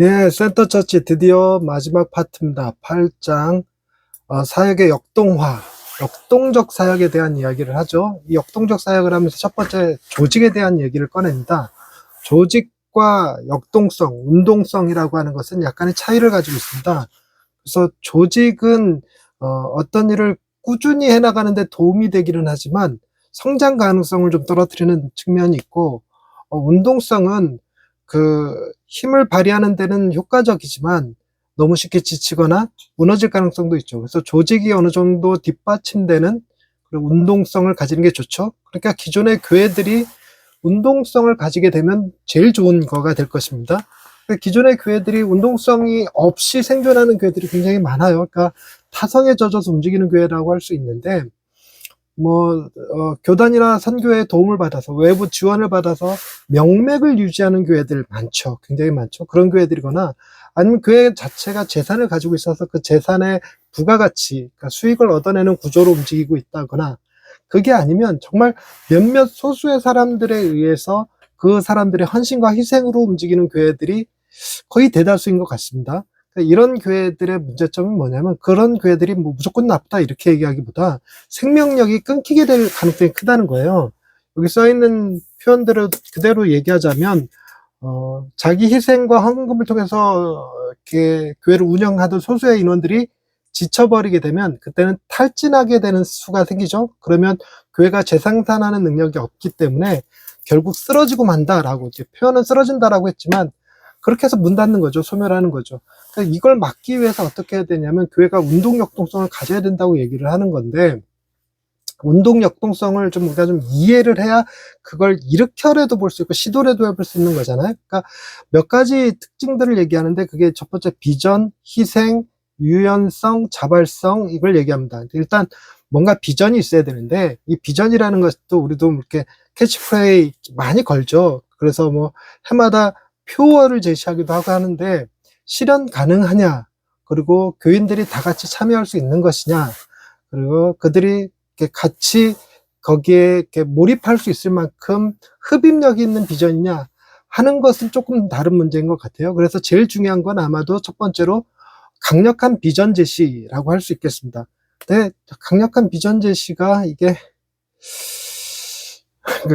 예, 센터처치 드디어 마지막 파트입니다. 8장 사역의 역동화, 역동적 사역에 대한 이야기를 하죠. 이 역동적 사역을 하면서 첫 번째 조직에 대한 얘기를 꺼냅니다. 조직과 역동성, 운동성이라고 하는 것은 약간의 차이를 가지고 있습니다. 그래서 조직은 어떤 일을 꾸준히 해나가는데 도움이 되기는 하지만 성장 가능성을 좀 떨어뜨리는 측면이 있고, 운동성은 그 힘을 발휘하는 데는 효과적이지만 너무 쉽게 지치거나 무너질 가능성도 있죠. 그래서 조직이 어느 정도 뒷받침되는 그리고 운동성을 가지는 게 좋죠. 그러니까 기존의 교회들이 운동성을 가지게 되면 제일 좋은 거가 될 것입니다. 기존의 교회들이 운동성이 없이 생존하는 교회들이 굉장히 많아요. 그러니까 타성에 젖어서 움직이는 교회라고 할 수 있는데, 교단이나 선교의 도움을 받아서, 외부 지원을 받아서 명맥을 유지하는 교회들 많죠. 굉장히 많죠. 그런 교회들이거나, 아니면 교회 자체가 재산을 가지고 있어서 그 재산의 부가가치, 그러니까 수익을 얻어내는 구조로 움직이고 있다거나, 그게 아니면 정말 몇몇 소수의 사람들에 의해서 그 사람들의 헌신과 희생으로 움직이는 교회들이 거의 대다수인 것 같습니다. 그러니까 이런 교회들의 문제점은 뭐냐면, 그런 교회들이 뭐 무조건 나쁘다 이렇게 얘기하기보다 생명력이 끊기게 될 가능성이 크다는 거예요. 여기 써있는 표현대로 그대로 얘기하자면, 자기 희생과 헌금을 통해서 이렇게 교회를 운영하던 소수의 인원들이 지쳐버리게 되면 그때는 탈진하게 되는 수가 생기죠. 그러면 교회가 재생산하는 능력이 없기 때문에 결국 쓰러지고 만다라고, 이제 표현은 쓰러진다라고 했지만 그렇게 해서 문 닫는 거죠. 소멸하는 거죠. 그러니까 이걸 막기 위해서 어떻게 해야 되냐면 교회가 운동 역동성을 가져야 된다고 얘기를 하는 건데, 운동 역동성을 좀 우리가 좀 이해를 해야 그걸 일으켜라도 볼 수 있고 시도라도 해볼 수 있는 거잖아요. 그러니까 몇 가지 특징들을 얘기하는데, 그게 첫 번째 비전, 희생, 유연성, 자발성, 이걸 얘기합니다. 일단 뭔가 비전이 있어야 되는데, 이 비전이라는 것도 우리도 이렇게 캐치프레이 많이 걸죠. 그래서 뭐 해마다 표어를 제시하기도 하고 하는데, 실현 가능하냐, 그리고 교인들이 다 같이 참여할 수 있는 것이냐, 그리고 그들이 이렇게 같이 거기에 이렇게 몰입할 수 있을 만큼 흡입력이 있는 비전이냐 하는 것은 조금 다른 문제인 것 같아요. 그래서 제일 중요한 건 아마도 첫 번째로 강력한 비전 제시라고 할 수 있겠습니다. 근데 강력한 비전 제시가 이게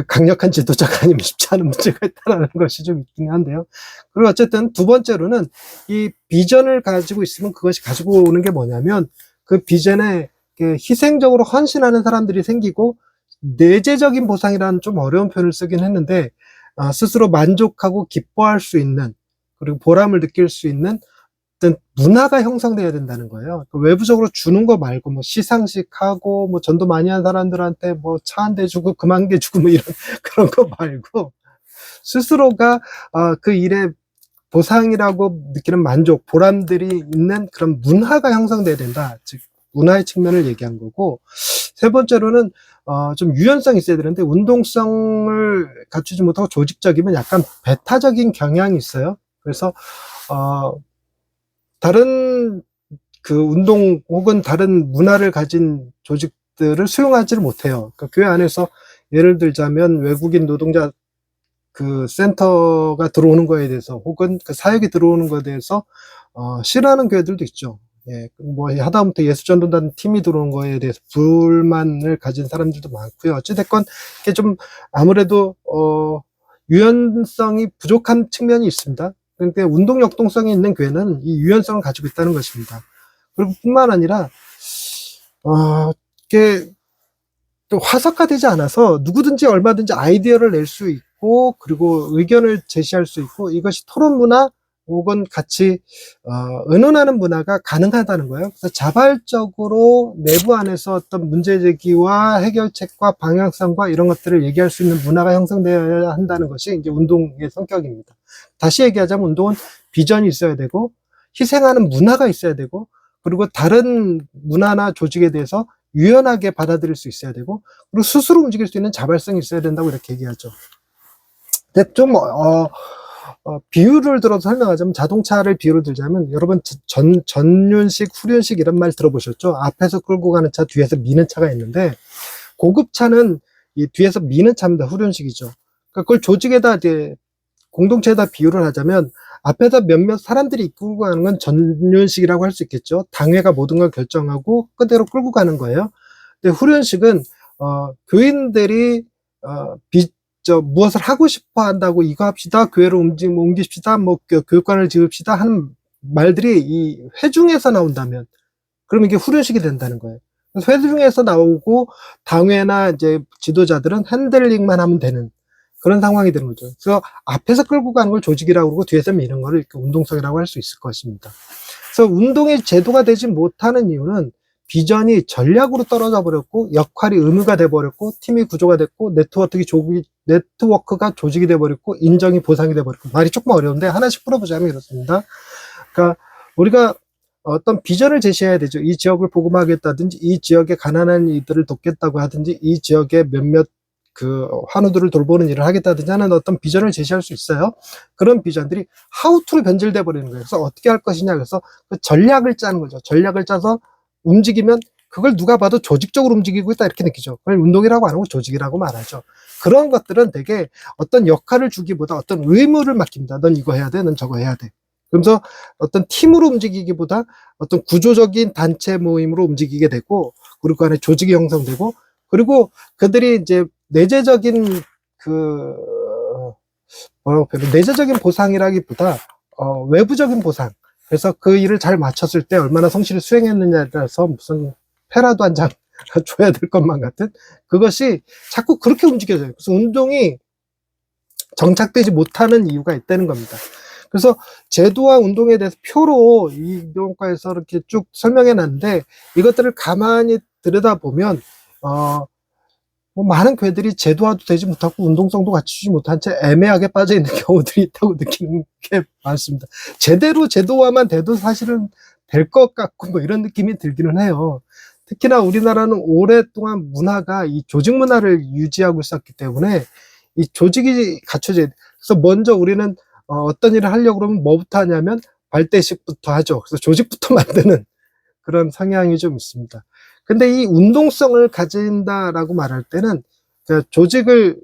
강력한 지도자가 아니면 쉽지 않은 문제가 있다는 것이 좀 있긴 한데요. 그리고 어쨌든 두 번째로는 이 비전을 가지고 있으면 그것이 가지고 오는 게 뭐냐면, 그 비전에 희생적으로 헌신하는 사람들이 생기고, 내재적인 보상이라는 좀 어려운 표현을 쓰긴 했는데, 스스로 만족하고 기뻐할 수 있는, 그리고 보람을 느낄 수 있는 어떤 문화가 형성돼야 된다는 거예요. 외부적으로 주는 거 말고, 뭐 시상식 하고, 뭐 전도 많이 한 사람들한테 뭐 차 한 대 주고 그만 개 주고 뭐 이런 그런 거 말고, 스스로가 그 일에 보상이라고 느끼는 만족, 보람들이 있는 그런 문화가 형성돼야 된다. 즉 문화의 측면을 얘기한 거고, 세 번째로는 좀 유연성이 있어야 되는데, 운동성을 갖추지 못하고 조직적이면 약간 배타적인 경향이 있어요. 그래서 다른 그 운동 혹은 다른 문화를 가진 조직들을 수용하지를 못해요. 그러니까 교회 안에서 예를 들자면 외국인 노동자 그 센터가 들어오는 거에 대해서, 혹은 그 사역이 들어오는 거에 대해서 싫어하는 교회들도 있죠. 예, 뭐 하다못해 예수전도단 팀이 들어온 거에 대해서 불만을 가진 사람들도 많고요. 어찌됐건 이게 좀 아무래도 유연성이 부족한 측면이 있습니다. 그러니까 운동 역동성이 있는 교회는 이 유연성을 가지고 있다는 것입니다. 그리고 뿐만 아니라 이게 또 화석화되지 않아서 누구든지 얼마든지 아이디어를 낼 수 있고, 그리고 의견을 제시할 수 있고, 이것이 토론 문화 혹은 같이 의논하는 문화가 가능하다는 거예요. 그래서 자발적으로 내부 안에서 어떤 문제 제기와 해결책과 방향성과 이런 것들을 얘기할 수 있는 문화가 형성되어야 한다는 것이 이제 운동의 성격입니다. 다시 얘기하자면 운동은 비전이 있어야 되고, 희생하는 문화가 있어야 되고, 그리고 다른 문화나 조직에 대해서 유연하게 받아들일 수 있어야 되고, 그리고 스스로 움직일 수 있는 자발성이 있어야 된다고 이렇게 얘기하죠. 근데 좀 비유를 들어서 설명하자면, 자동차를 비유로 들자면, 여러분 전륜식, 후륜식 이런 말 들어보셨죠? 앞에서 끌고 가는 차, 뒤에서 미는 차가 있는데, 고급차는 이 뒤에서 미는 차입니다. 후륜식이죠. 그러니까 그걸 조직에다 이제 공동체에다 비유를 하자면, 앞에서 몇몇 사람들이 이끌고 가는 건 전륜식이라고 할 수 있겠죠. 당회가 모든 걸 결정하고 그대로 끌고 가는 거예요. 근데 후륜식은 교인들이 무엇을 하고 싶어 한다고 이거 합시다, 교회로 옮기십시다, 뭐 교육관을 지읍시다 하는 말들이 이 회중에서 나온다면 그러면 이게 후륜식이 된다는 거예요. 그래서 회중에서 나오고 당회나 이제 지도자들은 핸들링만 하면 되는 그런 상황이 되는 거죠. 그래서 앞에서 끌고 가는 걸 조직이라고 그러고 뒤에서 미는 거를 이렇게 운동성이라고 할 수 있을 것입니다. 그래서 운동의 제도가 되지 못하는 이유는 비전이 전략으로 떨어져 버렸고 역할이 의무가 돼 버렸고 팀이 구조가 됐고 네트워크가 조직이 돼 버렸고 인정이 보상이 돼 버렸고 말이 조금 어려운데 하나씩 풀어보자면 이렇습니다. 그러니까 우리가 어떤 비전을 제시해야 되죠. 이 지역을 복음하겠다든지 이 지역의 가난한 이들을 돕겠다고 하든지 이 지역의 몇몇 환우들을 돌보는 일을 하겠다든지 하는 어떤 비전을 제시할 수 있어요. 그런 비전들이 하우투로 변질돼 버리는 거예요. 그래서 어떻게 할 것이냐, 그래서 그 전략을 짜는 거죠. 전략을 짜서 움직이면 그걸 누가 봐도 조직적으로 움직이고 있다 이렇게 느끼죠. 그걸 운동이라고 안 하고 조직이라고 말하죠. 그런 것들은 되게 어떤 역할을 주기보다 어떤 의무를 맡깁니다. 넌 이거 해야 돼, 넌 저거 해야 돼. 그러면서 어떤 팀으로 움직이기보다 어떤 구조적인 단체 모임으로 움직이게 되고, 그리고 그 안에 조직이 형성되고, 그리고 그들이 이제 내재적인 내재적인 보상이라기보다 외부적인 보상. 그래서 그 일을 잘 마쳤을 때 얼마나 성실히 수행했느냐에 따라서 무슨 페라도 한 장 줘야 될 것만 같은 그것이 자꾸 그렇게 움직여져요. 그래서 운동이 정착되지 못하는 이유가 있다는 겁니다. 그래서 제도와 운동에 대해서 표로 이 교과에서 이렇게 쭉 설명해 놨는데 이것들을 가만히 들여다보면 많은 교회들이 제도화도 되지 못하고 운동성도 갖추지 못한 채 애매하게 빠져 있는 경우들이 있다고 느끼는 게 많습니다. 제대로 제도화만 돼도 사실은 될 것 같고 뭐 이런 느낌이 들기는 해요. 특히나 우리나라는 오랫동안 문화가 이 조직 문화를 유지하고 있었기 때문에 이 조직이 갖춰져야 돼. 그래서 먼저 우리는 어떤 일을 하려고 그러면 뭐부터 하냐면 발대식부터 하죠. 그래서 조직부터 만드는 그런 성향이 좀 있습니다. 근데 이 운동성을 가진다라고 말할 때는 조직을,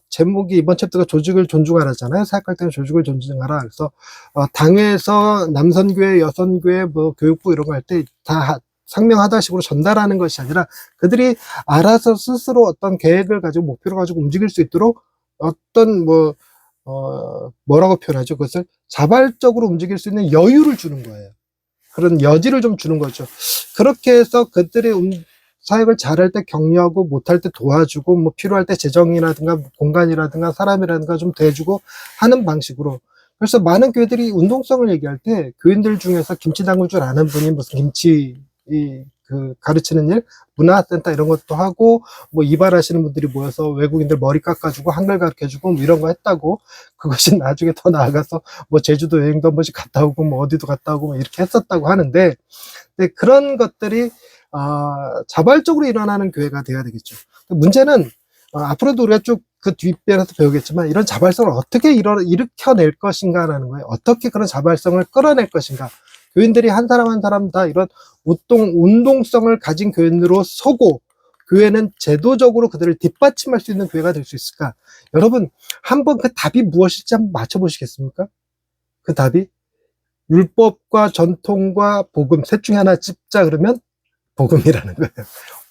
제목이 이번 챕터가 조직을 존중하라잖아요. 사역할 때는 조직을 존중하라. 그래서 당회에서 남선교회, 여선교회, 뭐 교육부 이런 거 할 때 다 상명하다식으로 전달하는 것이 아니라 그들이 알아서 스스로 어떤 계획을 가지고 목표를 가지고 움직일 수 있도록 어떤 뭐라고 표현하죠? 그것을 자발적으로 움직일 수 있는 여유를 주는 거예요. 그런 여지를 좀 주는 거죠. 그렇게 해서 그들의 사역을 잘할 때 격려하고 못할 때 도와주고 뭐 필요할 때 재정이라든가 공간이라든가 사람이라든가 좀 대주고 하는 방식으로. 그래서 많은 교회들이 운동성을 얘기할 때 교인들 중에서 김치 담글 줄 아는 분이 무슨 김치 가르치는 일, 문화센터 이런 것도 하고, 뭐 이발하시는 분들이 모여서 외국인들 머리 깎아주고 한글 가르쳐주고 뭐 이런 거 했다고. 그것이 나중에 더 나아가서 뭐 제주도 여행도 한 번씩 갔다 오고 뭐 어디도 갔다 오고 뭐 이렇게 했었다고 하는데, 근데 그런 것들이 자발적으로 일어나는 교회가 돼야 되겠죠. 문제는 앞으로도 우리가 쭉 그 뒷배에서 배우겠지만 이런 자발성을 어떻게 일으켜낼 것인가라는 거예요. 어떻게 그런 자발성을 끌어낼 것인가. 교인들이 한 사람 한 사람 다 이런 운동성을 가진 교인으로 서고 교회는 제도적으로 그들을 뒷받침할 수 있는 교회가 될 수 있을까? 여러분, 한번 그 답이 무엇일지 한번 맞춰보시겠습니까? 그 답이 율법과 전통과 복음 셋 중에 하나 찝자 그러면 복음이라는 거예요.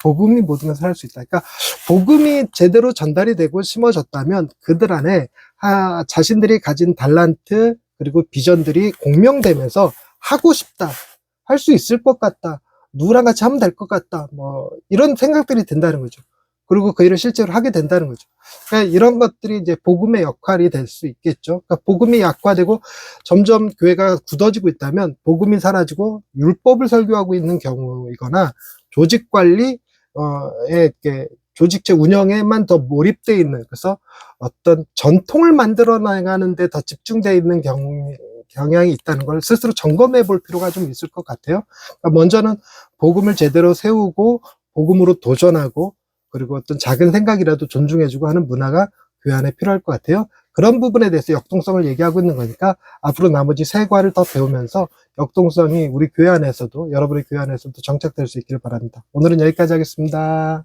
복음이 모든 것을 할 수 있다. 그러니까 복음이 제대로 전달이 되고 심어졌다면 그들 안에 자신들이 가진 달란트 그리고 비전들이 공명되면서 하고 싶다, 할 수 있을 것 같다, 누구랑 같이 하면 될 것 같다, 뭐 이런 생각들이 든다는 거죠. 그리고 그 일을 실제로 하게 된다는 거죠. 그러니까 이런 것들이 이제 복음의 역할이 될 수 있겠죠. 그러니까 복음이 약화되고 점점 교회가 굳어지고 있다면 복음이 사라지고 율법을 설교하고 있는 경우이거나 조직 관리 조직체 운영에만 더 몰입되어 있는, 그래서 어떤 전통을 만들어 나가는데 더 집중되어 있는 경향이 있다는 걸 스스로 점검해 볼 필요가 좀 있을 것 같아요. 그러니까 먼저는 복음을 제대로 세우고 복음으로 도전하고 그리고 어떤 작은 생각이라도 존중해주고 하는 문화가 교회 안에 필요할 것 같아요. 그런 부분에 대해서 역동성을 얘기하고 있는 거니까 앞으로 나머지 세 과를 더 배우면서 역동성이 우리 교회 안에서도, 여러분의 교회 안에서도 정착될 수 있기를 바랍니다. 오늘은 여기까지 하겠습니다.